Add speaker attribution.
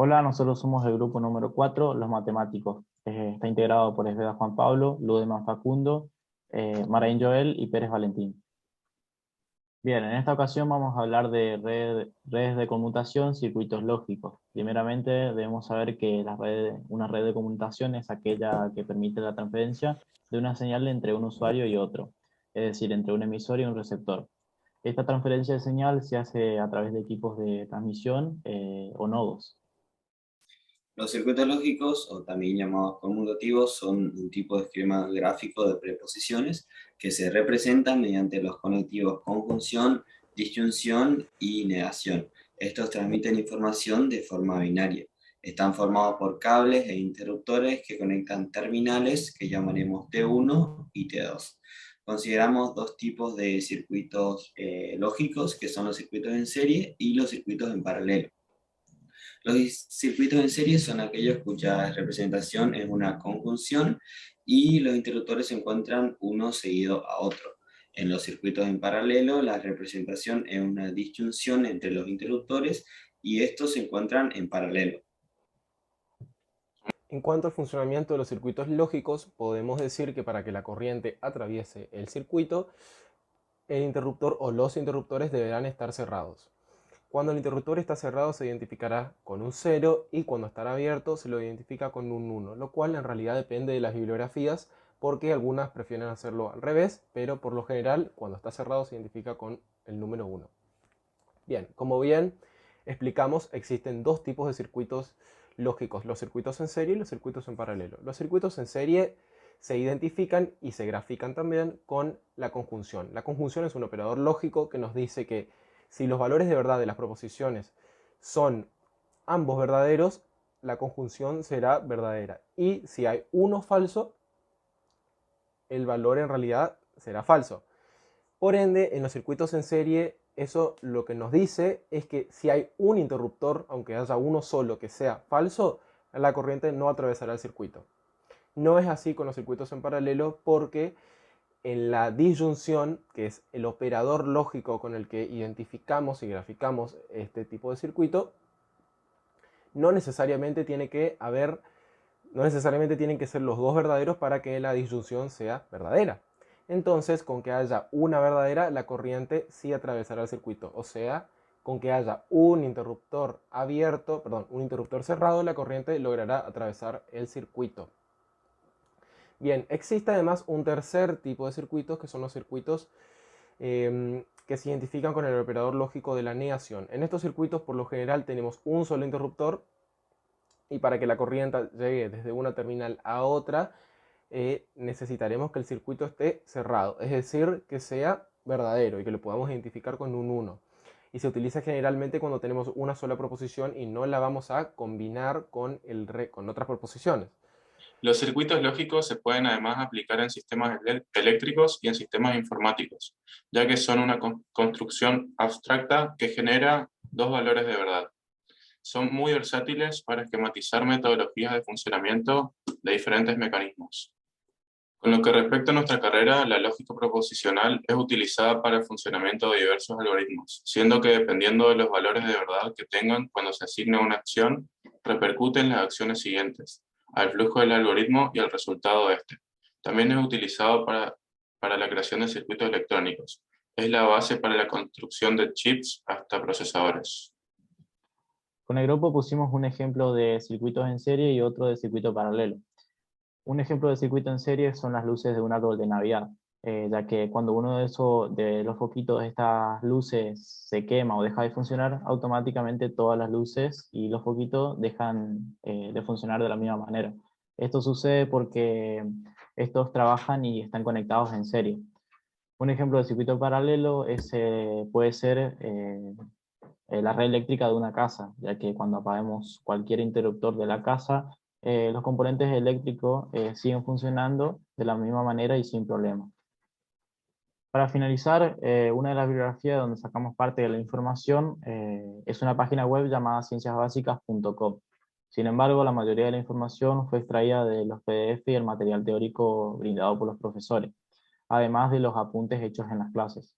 Speaker 1: Hola, nosotros somos el grupo número 4, los matemáticos. Está integrado por Esveda Juan Pablo, Ludeman Facundo, Maraín Joel y Pérez Valentín. Bien, en esta ocasión vamos a hablar de redes de conmutación, circuitos lógicos. Primeramente debemos saber que una red de conmutación es aquella que permite la transferencia de una señal entre un usuario y otro, es decir, entre un emisor y un receptor. Esta transferencia de señal se hace a través de equipos de transmisión o nodos.
Speaker 2: Los circuitos lógicos, o también llamados conmutativos, son un tipo de esquema gráfico de preposiciones que se representan mediante los conectivos conjunción, disyunción y negación. Estos transmiten información de forma binaria. Están formados por cables e interruptores que conectan terminales que llamaremos T1 y T2. Consideramos dos tipos de circuitos lógicos, que son los circuitos en serie y los circuitos en paralelo. Los circuitos en serie son aquellos cuya representación es una conjunción y los interruptores se encuentran uno seguido a otro. En los circuitos en paralelo, la representación es una disyunción entre los interruptores y estos se encuentran en paralelo.
Speaker 3: En cuanto al funcionamiento de los circuitos lógicos, podemos decir que para que la corriente atraviese el circuito, el interruptor o los interruptores deberán estar cerrados. Cuando el interruptor está cerrado se identificará con un 0 y cuando estará abierto se lo identifica con un 1, lo cual en realidad depende de las bibliografías porque algunas prefieren hacerlo al revés, pero por lo general cuando está cerrado se identifica con el número 1. Bien, como bien explicamos, existen dos tipos de circuitos lógicos, los circuitos en serie y los circuitos en paralelo. Los circuitos en serie se identifican y se grafican también con la conjunción. La conjunción es un operador lógico que nos dice que si los valores de verdad de las proposiciones son ambos verdaderos, la conjunción será verdadera. Y si hay uno falso, el valor en realidad será falso. Por ende, en los circuitos en serie, eso lo que nos dice es que si hay un interruptor, aunque haya uno solo que sea falso, la corriente no atravesará el circuito. No es así con los circuitos en paralelo porque en la disyunción, que es el operador lógico con el que identificamos y graficamos este tipo de circuito, no necesariamente no necesariamente tienen que ser los dos verdaderos para que la disyunción sea verdadera. Entonces, con que haya una verdadera, la corriente sí atravesará el circuito. O sea, con que haya un interruptor un interruptor cerrado, la corriente logrará atravesar el circuito. Bien, existe además un tercer tipo de circuitos que son los circuitos que se identifican con el operador lógico de la negación. En estos circuitos, por lo general, tenemos un solo interruptor y para que la corriente llegue desde una terminal a otra, necesitaremos que el circuito esté cerrado, es decir, que sea verdadero y que lo podamos identificar con un 1. Y se utiliza generalmente cuando tenemos una sola proposición y no la vamos a combinar con otras proposiciones.
Speaker 4: Los circuitos lógicos se pueden además aplicar en sistemas eléctricos y en sistemas informáticos, ya que son una construcción abstracta que genera dos valores de verdad. Son muy versátiles para esquematizar metodologías de funcionamiento de diferentes mecanismos. Con lo que respecta a nuestra carrera, la lógica proposicional es utilizada para el funcionamiento de diversos algoritmos, siendo que dependiendo de los valores de verdad que tengan cuando se asigna una acción, repercuten las acciones siguientes, al flujo del algoritmo y al resultado de este. También es utilizado para la creación de circuitos electrónicos. Es la base para la construcción de chips hasta procesadores.
Speaker 1: Con el grupo pusimos un ejemplo de circuitos en serie y otro de circuito paralelo. Un ejemplo de circuito en serie son las luces de un árbol de Navidad, ya que cuando uno de los foquitos de estas luces se quema o deja de funcionar, automáticamente todas las luces y los foquitos dejan de funcionar de la misma manera. Esto sucede porque estos trabajan y están conectados en serie. Un ejemplo de circuito paralelo puede ser la red eléctrica de una casa, ya que cuando apagamos cualquier interruptor de la casa, los componentes eléctricos siguen funcionando de la misma manera y sin problema. Para finalizar, una de las bibliografías donde sacamos parte de la información es una página web llamada cienciasbásicas.com. Sin embargo, la mayoría de la información fue extraída de los PDF y el material teórico brindado por los profesores, además de los apuntes hechos en las clases.